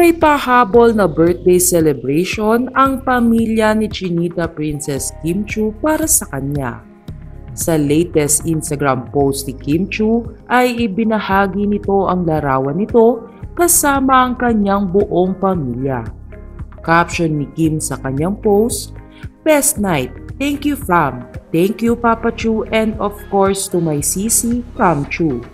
May pahabol na birthday celebration ang pamilya ni Chinita Princess Kim Chiu para sa kanya. Sa latest Instagram post ni Kim Chiu ay ibinahagi nito ang larawan nito kasama ang kanyang buong pamilya. Caption ni Kim sa kanyang post, "Best night, thank you fam, thank you Papa Chiu and of course to my sisi Fam Chiu."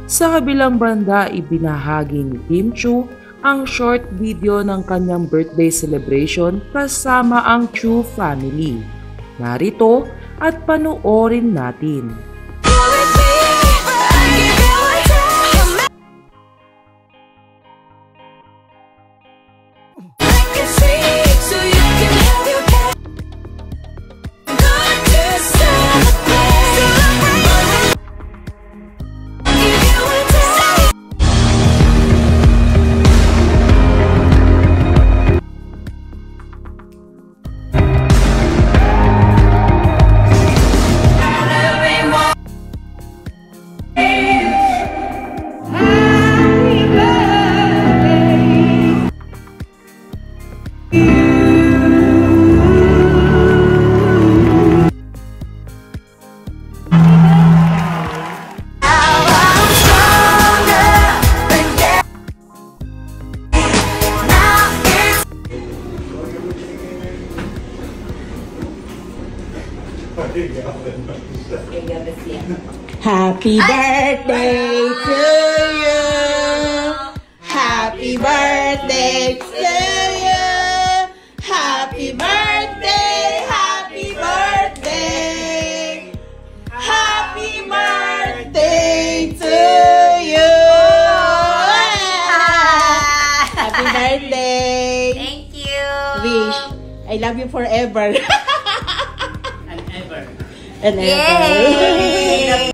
Sa kabilang banda, ibinahagi ni Kim Chiu ang short video ng kanyang birthday celebration kasama ang Chiu family. Narito at panoorin natin. Happy birthday to you. Happy birthday to you. Happy birthday, happy birthday. Happy birthday to you. Happy birthday. Thank you. Wish I love you forever. And ever. And ever. Yay!